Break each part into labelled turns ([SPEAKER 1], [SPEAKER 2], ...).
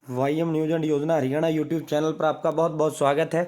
[SPEAKER 1] वाईएम news and योजना Haryana YouTube channel पर आपका बहुत बहुत स्वागत है।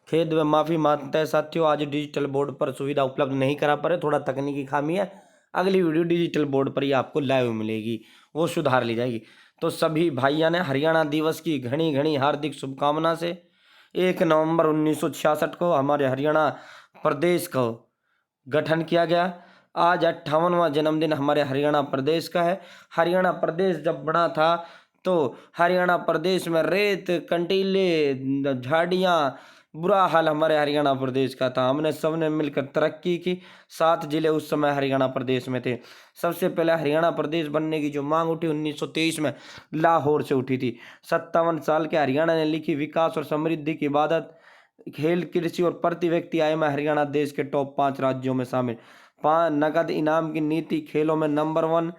[SPEAKER 1] खेद व माफ़ी मांगते हैं साथियों, आज डिजिटल बोर्ड पर सुविधा उपलब्ध नहीं करा पा रहे, थोड़ा तकनीकी खामी है। अगली वीडियो डिजिटल बोर्ड पर ही आपको लाइव मिलेगी, वो सुधार ली जाएगी। तो सभी भाइयों ने हरियाणा दिवस की घनी घनी हार्दिक शुभकामना से 1 नवंबर 1966 को हमारे हरियाणा प्रदेश को गठन किया गया। आज 58वां जन्मदिन हमारे हरियाणा प्रदेश का है। हरियाणा प्रदेश जब बना था तो हरियाणा प्रदेश में रेत, कंटीले, झाड़ियाँ, बुरा हाल हमारे हरियाणा प्रदेश का था। हमने सबने मिलकर तरक्की की। 7 जिले उस समय हरियाणा प्रदेश में थे। सबसे पहले हरियाणा प्रदेश बनने की जो मांग उठी 1923 में लाहौर से उठी थी। 57 साल के हरियाणा ने लिखी विकास और समृद्धि की इबादत। खेल, कृषि और प्रति व्यक्ति आय में हरियाणा देश के टॉप 5 राज्यों में शामिल। 5 नकद इनाम की नीति, खेलों में नंबर 1।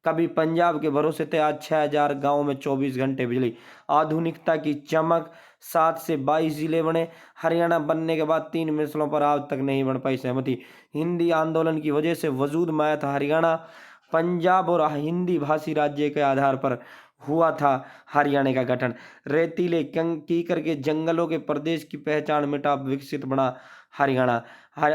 [SPEAKER 1] कभी पंजाब के भरोसे थे, आज 6000 गाँव में 24 घंटे बिजली। आधुनिकता की चमक, 7 से 22 जिले बने। हरियाणा बनने के बाद 3 मिसलों पर आज तक नहीं बन पाई सहमति। हिंदी आंदोलन की वजह से वजूद में आया था हरियाणा। पंजाब और हिंदी भाषी राज्य के आधार पर हुआ था हरियाणा का गठन। रेतीले कीकर के जंगलों के प्रदेश की पहचान मिटा, विकसित बना हरियाणा।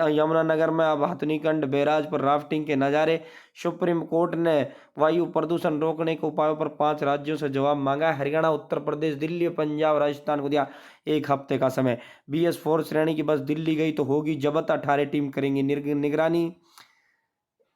[SPEAKER 1] यमुनानगर में अब हथनीकुंड बैराज पर राफ्टिंग के नज़ारे। सुप्रीम कोर्ट ने वायु प्रदूषण रोकने के उपायों पर 5 राज्यों से जवाब मांगा। हरियाणा, उत्तर प्रदेश, दिल्ली, पंजाब, राजस्थान को दिया 1 हफ्ते का समय। BS4 श्रेणी की बस दिल्ली गई तो होगी जब्त, 18 टीम करेंगी निगरानी।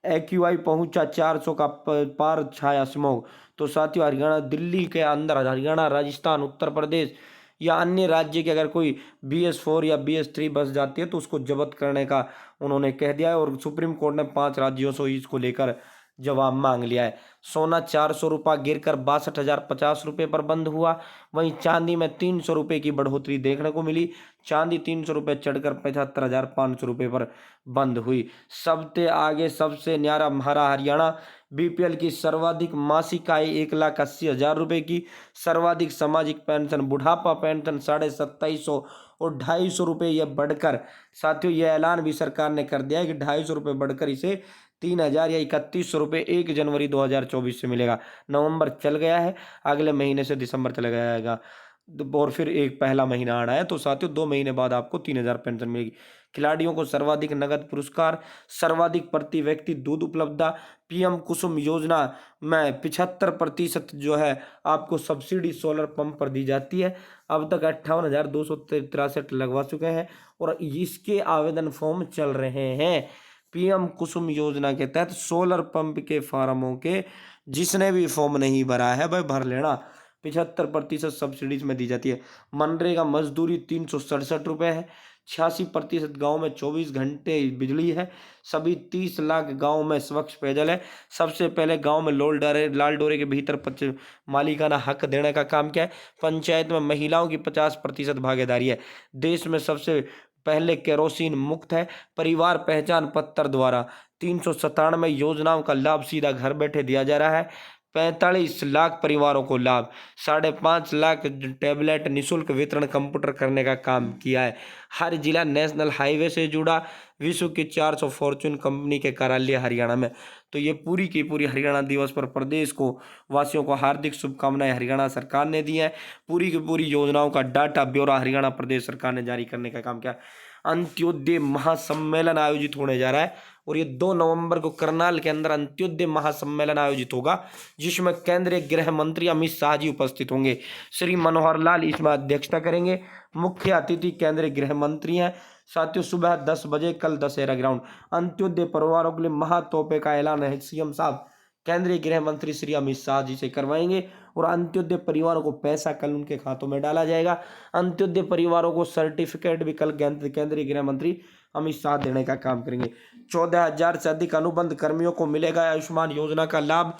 [SPEAKER 1] AQI पहुंचा 400 का पार, छाया स्मॉग। तो साथियों, हरियाणा, दिल्ली के अंदर हरियाणा, राजस्थान, उत्तर प्रदेश या अन्य राज्य के अगर कोई BS4 या BS3 बस जाती है तो उसको जब्त करने का उन्होंने कह दिया है। और सुप्रीम कोर्ट ने 5 राज्यों से इसको लेकर जवाब मांग लिया है। सोना 400 रुपये गिरकर 62,050 रुपये पर बंद हुआ। वहीं चांदी में 300 रुपये की बढ़ोतरी देखने को मिली। चांदी 300 रुपये चढ़कर 75,500 रुपये पर बंद हुई। सबसे आगे, सबसे न्यारा हमारा हरियाणा। BPL की सर्वाधिक मासिक आय 1,80,000 रुपये की। सर्वाधिक सामाजिक पेंशन, बुढ़ापा पेंशन 2750 और 250 रुपये यह बढ़कर, साथियों यह ऐलान भी सरकार ने कर दिया है कि 250 रुपये बढ़कर इसे 3,000 या 3100 रुपये 1 जनवरी 2024 से मिलेगा। नवंबर चल गया है, अगले महीने से दिसंबर चला जाएगा और फिर एक पहला महीना आ रहा है। तो साथियों 2 महीने बाद आपको 3,000 पेंशन मिलेगी। खिलाड़ियों को सर्वाधिक नगद पुरस्कार, सर्वाधिक प्रति व्यक्ति दूध उपलब्धता। PM कुसुम योजना में 75% जो है आपको सब्सिडी सोलर पंप पर दी जाती है। अब तक 58,263 लगवा चुके हैं और इसके आवेदन फॉर्म चल रहे हैं। PM कुसुम योजना के तहत सोलर पंप के फार्मों के जिसने भी फॉर्म नहीं भरा है वह भर लेना। 75% सब्सिडीज में दी जाती है। मनरेगा मजदूरी 367 रुपये है। 86% गाँव में 24 घंटे बिजली है। सभी 30 लाख गाँव में स्वच्छ पेयजल है। सबसे पहले गाँव में लाल डोरे के भीतर मालिकाना हक देने का काम किया है। पंचायत में महिलाओं की 50% भागीदारी है। देश में सबसे पहले केरोसिन मुक्त है। परिवार पहचान पत्र द्वारा 397 योजनाओं का लाभ सीधा घर बैठे दिया जा रहा है। 45 लाख परिवारों को लाभ। 5.5 लाख टैबलेट निःशुल्क वितरण कंप्यूटर करने का काम किया है। हर जिला नेशनल हाईवे से जुड़ा। विश्व की 400 फॉर्च्यून कंपनी के कार्यालय हरियाणा में। तो ये पूरी की पूरी हरियाणा दिवस पर प्रदेश को वासियों को हार्दिक शुभकामनाएं हरियाणा सरकार ने दी है। पूरी की पूरी योजनाओं का डाटा ब्यौरा हरियाणा प्रदेश सरकार ने जारी करने का काम किया। अंत्योदय महासम्मेलन आयोजित होने जा रहा है और ये 2 नवंबर को करनाल के अंदर अंत्योदय महासम्मेलन आयोजित होगा, जिसमें केंद्रीय गृह मंत्री अमित शाह जी उपस्थित होंगे। श्री मनोहर लाल इसमें अध्यक्षता करेंगे। मुख्य अतिथि केंद्रीय गृह मंत्री हैं। साथियों सुबह 10 बजे कल दशहरा ग्राउंड। अंत्योदय परिवारों के लिए महातोहफे का ऐलान है, CM साहब केंद्रीय गृह मंत्री श्री अमित शाह जी से करवाएंगे। और अंत्योदय परिवारों को पैसा कल उनके खातों में डाला जाएगा। अंत्योदय परिवारों को सर्टिफिकेट भी कल केंद्रीय गृह मंत्री अमित शाह देने का काम करेंगे। 14,000 से अधिक अनुबंध कर्मियों को मिलेगा आयुष्मान योजना का लाभ।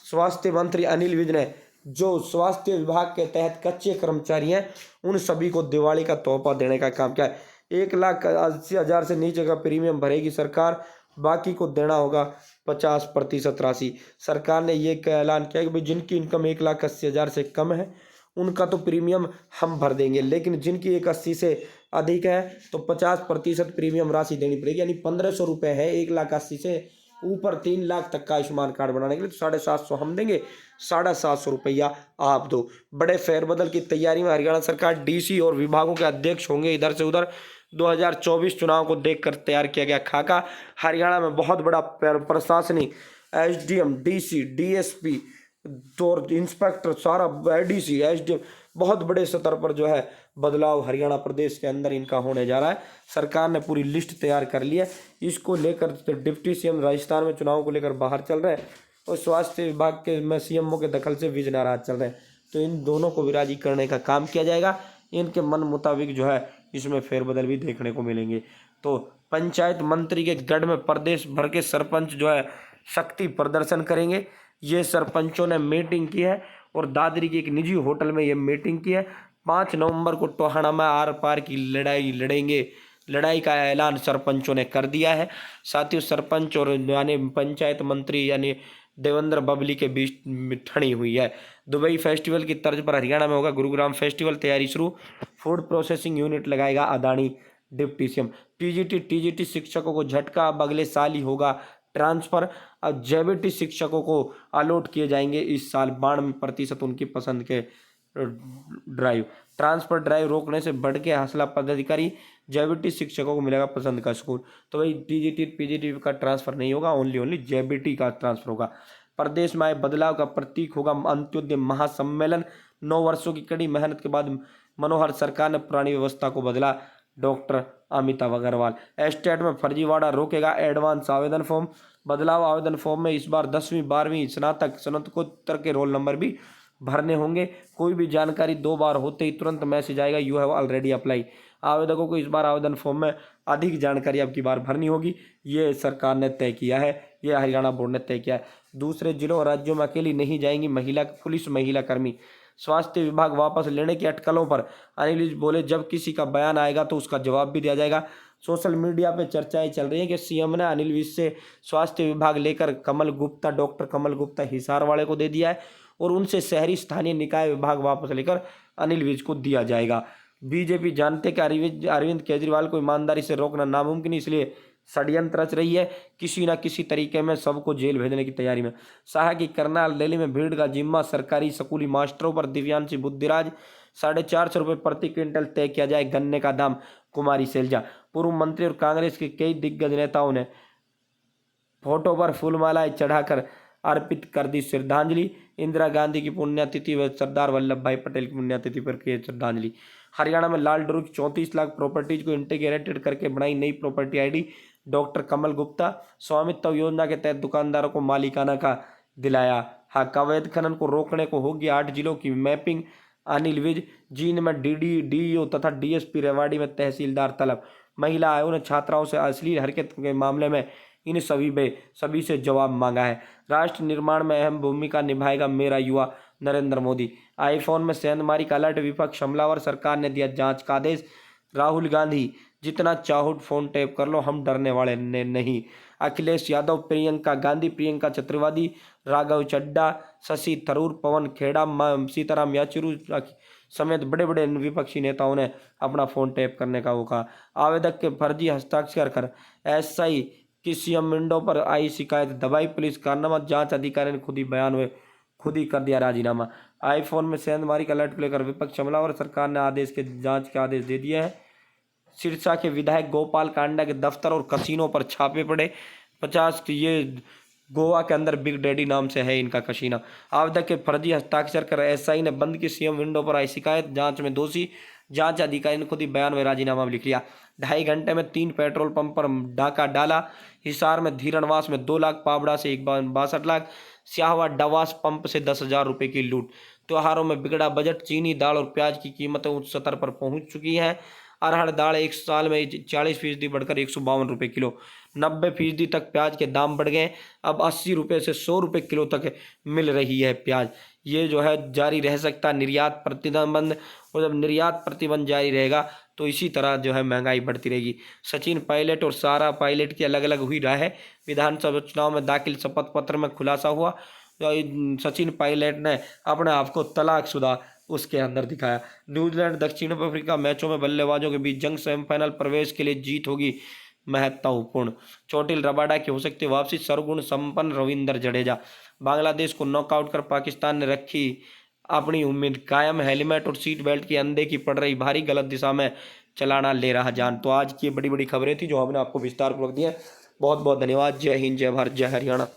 [SPEAKER 1] स्वास्थ्य मंत्री अनिल विज ने जो स्वास्थ्य विभाग के तहत कच्चे कर्मचारी हैं उन सभी को दिवाली का तोहफा देने का काम किया है। 1,80,000 से नीचे का प्रीमियम भरेगी सरकार, बाकी को देना होगा 50% राशि। सरकार ने ये ऐलान किया कि भाई जिनकी इनकम 1,80,000 से कम है उनका तो प्रीमियम हम भर देंगे, लेकिन जिनकी 1,80,000 से अधिक है तो 50% प्रीमियम राशि देनी पड़ेगी। यानी 1,500 रुपये है 1,80,000 से ऊपर 3 लाख तक का आयुष्मान कार्ड बनाने के लिए। तो 750 हम देंगे, 750 रुपया आप दो। बड़े फेरबदल की तैयारी में हरियाणा सरकार। डीसी और विभागों के अध्यक्ष होंगे इधर से उधर। 2024 चुनाव को देखकर तैयार किया गया खाका। हरियाणा में बहुत बड़ा प्रशासनिक, एसडीएम, डीसी, डीएसपी तो इंस्पेक्टर, सारा एडीसी, एसडीएम, बहुत बड़े स्तर पर जो है बदलाव हरियाणा प्रदेश के अंदर इनका होने जा रहा है। सरकार ने पूरी लिस्ट तैयार कर ली है। इसको लेकर तो डिप्टी सीएम राजस्थान में चुनाव को लेकर बाहर चल रहे हैं और स्वास्थ्य विभाग के में सीएमओ के दखल से विज नाराज चल रहे हैं। तो इन दोनों को विराजी करने का काम किया जाएगा। इनके मन मुताबिक जो है इसमें फेरबदल भी देखने को मिलेंगे। तो पंचायत मंत्री के गढ़ में प्रदेश भर के सरपंच जो है शक्ति प्रदर्शन करेंगे। ये सरपंचों ने मीटिंग की है और दादरी के एक निजी होटल में ये मीटिंग की है। 5 नवंबर को टोहाना में आर पार की लड़ाई लड़ेंगे। लड़ाई का ऐलान सरपंचों ने कर दिया है। साथ ही सरपंच और यानी पंचायत मंत्री यानी देवेंद्र बबली के बीच ठनी हुई है। दुबई फेस्टिवल की तर्ज पर हरियाणा में होगा गुरुग्राम फेस्टिवल, तैयारी शुरू। फूड प्रोसेसिंग यूनिट लगाएगा अदानी। Deputy CM. टीजीटी शिक्षकों को झटका, अब अगले साल ही होगा ट्रांसफर। अब जेबीटी शिक्षकों को अलॉट किए जाएंगे इस साल 92% उनकी पसंद के ड्राइव। ट्रांसफर ड्राइव रोकने से बढ़ के हौसला पदाधिकारी। जेबीटी शिक्षकों को मिलेगा पसंद का स्कूल। तो भाई टीजीटी पीजीटी का ट्रांसफर नहीं होगा, ओनली जेबीटी का ट्रांसफर होगा। प्रदेश में आए बदलाव का प्रतीक होगा अंत्योदय महासम्मेलन। 9 वर्षों की कड़ी मेहनत के बाद मनोहर सरकार ने पुरानी व्यवस्था को बदला। डॉक्टर अमिताभ अग्रवाल। एस्टेट में फर्जीवाड़ा रोकेगा एडवांस आवेदन फॉर्म। बदलाव आवेदन फॉर्म में इस बार 10वीं 12वीं स्नातक स्नातकोत्तर के रोल नंबर भी भरने होंगे। कोई भी जानकारी 2 बार होते ही तुरंत मैसेज आएगा, यू हैव ऑलरेडी अप्लाई। आवेदकों को इस बार आवेदन फॉर्म में अधिक जानकारी अब की बार भरनी होगी। ये सरकार ने तय किया है, ये हरियाणा बोर्ड ने तय किया है। दूसरे जिलों और राज्यों में अकेली नहीं जाएंगी महिला पुलिस महिला कर्मी। स्वास्थ्य विभाग वापस लेने की अटकलों पर अनिल विज बोले, जब किसी का बयान आएगा तो उसका जवाब भी दिया जाएगा। सोशल मीडिया पे चर्चाएं चल रही हैं कि सीएम ने अनिल विज से स्वास्थ्य विभाग लेकर डॉक्टर कमल गुप्ता हिसार वाले को दे दिया है और उनसे शहरी स्थानीय निकाय विभाग वापस लेकर अनिल विज को दिया जाएगा। बीजेपी जानते कि अरविंद केजरीवाल को ईमानदारी से रोकना नामुमकिन, इसलिए षड्यंत्र रच रही है। किसी न किसी तरीके में सबको जेल भेजने की तैयारी में। शाह की करनाल रैली में भीड़ का जिम्मा सरकारी स्कूली मास्टरों पर। दिव्यांशी बुद्धिराज। 450 रुपये प्रति क्विंटल तय किया जाए गन्ने का दाम। कुमारी सैलजा। पूर्व मंत्री और कांग्रेस के कई दिग्गज नेताओं ने फोटो पर फूलमालाएं चढ़ाकर अर्पित कर दी श्रद्धांजलि। इंदिरा गांधी की पुण्यतिथि व सरदार वल्लभ भाई पटेल की पुण्यतिथि पर की श्रद्धांजलि। हरियाणा में लाल ड्रू 34 लाख प्रॉपर्टीज को इंटीग्रेटेड करके बनाई नई प्रॉपर्टी आईडी। डॉक्टर कमल गुप्ता। स्वामित्व योजना के तहत दुकानदारों को मालिकाना का दिलाया हक। अवैध खनन को रोकने को होगी 8 जिलों की मैपिंग। अनिल विज। जींद में डीईओ तथा डीएसपी, रेवाड़ी में तहसीलदार तलब। महिला आयोग ने छात्राओं से अश्लील हरकत के मामले में इन सभी से जवाब मांगा है। राष्ट्र निर्माण में अहम भूमिका निभाएगा मेरा युवा। नरेंद्र मोदी। आईफोन में सेंधमारी का अलर्ट, विपक्ष हमलावर, सरकार ने दिया जांच का आदेश। राहुल गांधी। जितना चाहो फोन टैप कर लो, हम डरने वाले नहीं। अखिलेश यादव। प्रियंका गांधी, प्रियंका चतुर्वेदी, राघव चड्डा, शशि थरूर, पवन खेड़ा, सीताराम येचुरी समेत बड़े बड़े विपक्षी नेताओं ने अपना फोन टैप करने का वो कहा। आवेदक के फर्जी हस्ताक्षर कर एसआई की सीएम विंडो पर आई शिकायत, दबाई पुलिस कारनामा। जांच अधिकारी ने खुद ही कर दिया राजीनामा। आईफोन में सेंधमारी का अलर्ट को लेकर विपक्ष हमलावर, सरकार ने जांच के आदेश दे दिए हैं। सिरसा के विधायक गोपाल कांडा के दफ्तर और कसीनों पर छापे पड़े। 50 ये गोवा के अंदर बिग डैडी नाम से है इनका कसीना। आवेदक के फर्जी हस्ताक्षर कर एसआई ने बंद की सीएम विंडो पर आई शिकायत, जांच में दोषी। जांच अधिकारी ने खुद ही बयान में राजीनामा लिख लिया। 2.5 घंटे में 3 पेट्रोल पंप पर डाका डाला। हिसार में धीरणवास में 2 लाख, पावड़ा से 62 लाख, स्याहवा डवास पंप से 10,000 रुपये की लूट। त्योहारों में बिगड़ा बजट। चीनी, दाल और प्याज की कीमतें उच्च स्तर पर पहुंच चुकी हैं। अरहर दाल 1 साल में 40% बढ़कर 152 रुपये किलो। 90% तक प्याज के दाम बढ़ गए। अब 80 रुपये से 100 रुपये किलो तक मिल रही है प्याज। ये जो है जारी रह सकता निर्यात प्रतिबंध, और जब निर्यात प्रतिबंध जारी रहेगा तो इसी तरह जो है महंगाई बढ़ती रहेगी। सचिन पायलट और सारा पायलट की अलग अलग हुई राय है। विधानसभा चुनाव में दाखिल शपथ पत्र में खुलासा हुआ। सचिन पायलट ने अपने आप को तलाकशुदा उसके अंदर दिखाया। न्यूजीलैंड दक्षिण अफ्रीका मैचों में बल्लेबाजों के बीच जंग, सेमीफाइनल प्रवेश के लिए जीत होगी महत्वपूर्ण। चोटिल रबाडा की हो सकती है वापसी, सर्वगुण संपन्न रविंद्र जडेजा। बांग्लादेश को नॉकआउट कर पाकिस्तान ने रखी अपनी उम्मीद कायम, हेलमेट और सीट बेल्ट की अंधे की पड़ रही भारी, गलत दिशा में चलाना ले रहा जान। तो आज की बड़ी बड़ी खबरें थी जो हमने आपको विस्तार पूर्वक दी है। बहुत बहुत धन्यवाद। जय हिंद, जय भारत, जय हरियाणा।